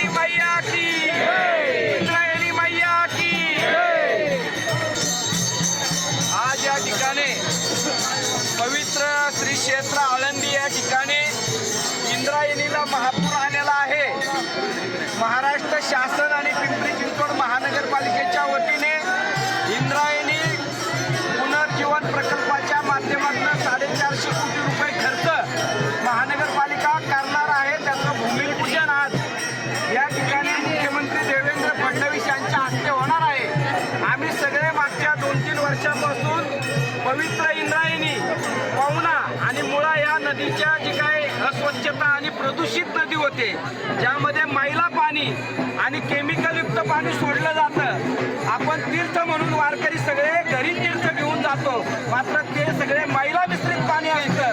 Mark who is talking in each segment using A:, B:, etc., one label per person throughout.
A: मैया की इंद्रायणी मैया की। आज या ठिकाणी पवित्र श्री क्षेत्र आळंदी या ठिकाणी इंद्रायणीला महापूर आलेला आहे। महाराष्ट्र शासन आणि पिंपरी चिंचवड महानगरपालिकेच्या वतीने इंद्रायणी पुनर्जीवन प्रकल्पाच्या माध्यमातून 450 कोटी रुपये खर्च महानगरपालिका करणार आहे। त्याचं भूमिपूजन आज या ठिकाणी मुख्यमंत्री देवेंद्र फडणवीस यांच्या हस्ते होणार आहे। आम्ही सगळे मागच्या 2-3 वर्षांपासून पवित्र इंद्रायणी, पवना आणि मुळा या नदीच्या जी काही अस्वच्छता आणि प्रदूषित नदी होते, ज्यामध्ये मैला पाणी आणि केमिकलयुक्त पाणी सोडलं जातं। आपण तीर्थ म्हणून वारकरी सगळे घरी तीर्थ घेऊन जातो, मात्र ते सगळे मैला मिश्रित पाणी असतं,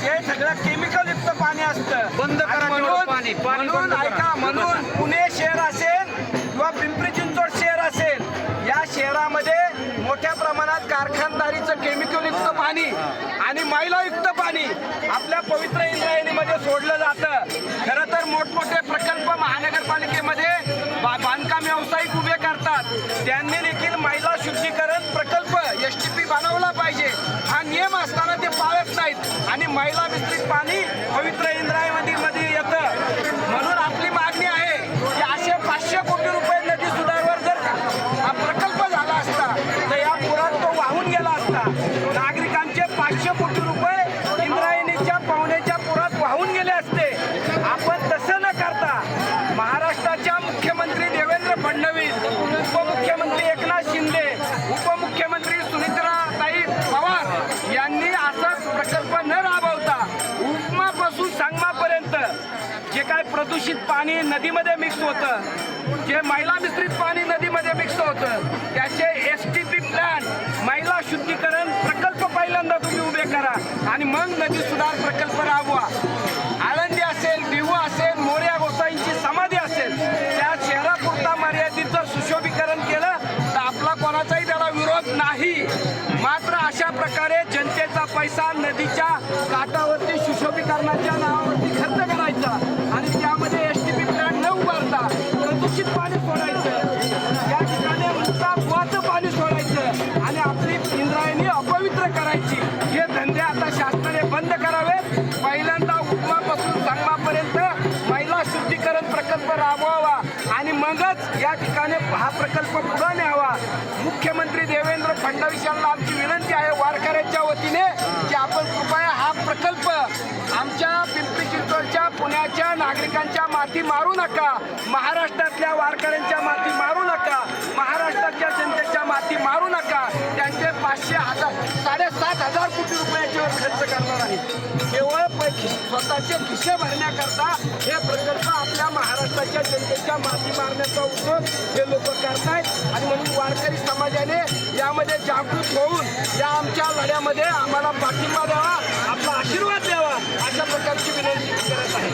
A: ते सगळं केमिकलयुक्त पाणी असतं।
B: बंद करा
A: म्हणून ऐका, म्हणून पुणे शहर असेल किंवा पिंपरी चिंचवड शहर असेल, या शहरामध्ये मोठ्या प्रमाणात कारखानदारीचं केमिकलयुक्त पाणी आणि मैलायुक्त पाणी आपल्या पवित्र इंद्रायणीमध्ये सोडलं जातं। खरं तर मोठमोठे प्रकल्प महानगरपालिकेमध्ये बांधकाम व्यावसायिक उभे करतात, त्यांनी देखील मैला शुद्धीकरण प्रकल्प STP बनवला पाहिजे। हा नियम असताना ते पाळत नाहीत आणि मैला मिश्रित पाणी पवित्र इंद्रायणीमध्ये येतं। म्हणून आपली मागणी आहे की असे 500 कोटी रुपये नदी सुधारवर जर हा प्रकल्प झाला असता तर या पुरात तो वाहून गेला असता। नागरिकांचे 500 कोटी रुपये इंद्रायणीच्या पावण्याच्या पुरात वाहून गेले असते। आपण तसं न करता महाराष्ट्राच्या मुख्यमंत्री देवेंद्र फडणवीस, उपमुख्यमंत्री एकनाथ शिंदे, उपमुख्यमंत्री सुनीताताई पवार यांनी असा प्रकल्प न राबवता उपमापासून सांगमापर्यंत जे काय प्रदूषित पाणी नदीमध्ये मिक्स होतं, जे मैला मिश्रित पाणी नदीमध्ये मिक्स होतं, त्याचे STP प्लॅन, मैला शुद्धीकरण प्रकल्प पहिल्यांदा तुम्ही उभे करा आणि मग नदी सुधार प्रकल्प राबवा। आळंदी असेल, देहू असेल, मोरया गोसाईंची समाधी असेल, त्या शहरापुरता मर्यादित जर सुशोभीकरण केलं तर आपला कोणाचाही त्याला विरोध नाही। मात्र अशा प्रकारे जनतेचा पैसा नदीच्या काठावरती सुशोभीकरणाच्या नावावरती खर्च करायचा आणि त्यामध्ये STP प्लॅन न उभारता प्रदूषित पाणी सोडायचं, या ठिकाणी मुक्तापुआचं पाणी सोडायचं आणि आपली इंद्रायणी अपवित्र करायची। हे धंदे आता शासनाने बंद करावेत। पहिल्यांदा उपमापासून सांगमापर्यंत मैला शुद्धीकरण प्रकल्प राबवावा आणि मगच या ठिकाणी हा प्रकल्प पुढे न्यावा। मुख्यमंत्री देवेंद्र फडणवीस यांना आमची विनंती आहे वारकऱ्यांच्या वतीने की आपण कृपया हा प्रकल्प आमच्या पिंपरी चिंचवडच्या, पुण्याच्या नागरिकांच्या माती मारू नका, महाराष्ट्रातल्या वारकऱ्यांच्या माती मारू नका, महाराष्ट्राच्या जनतेच्या माती मारू नका। त्यांचे 500,000 7,500 कोटी रुपयाच्यावर खर्च करणार आहे। केवळ स्वतःचे खिसे भरण्याकरता हे प्रकल्प आपल्या महाराष्ट्राच्या जनतेच्या माती मारण्याचा उद्योग हे लोक करतायत आणि म्हणून वारकरी समाजाने यामध्ये जागृत होऊन या आमच्या लढ्यामध्ये आम्हाला पाठिंबा द्यावा, आपला आशीर्वाद द्यावा, अशा प्रकारची विनंती करत आहे।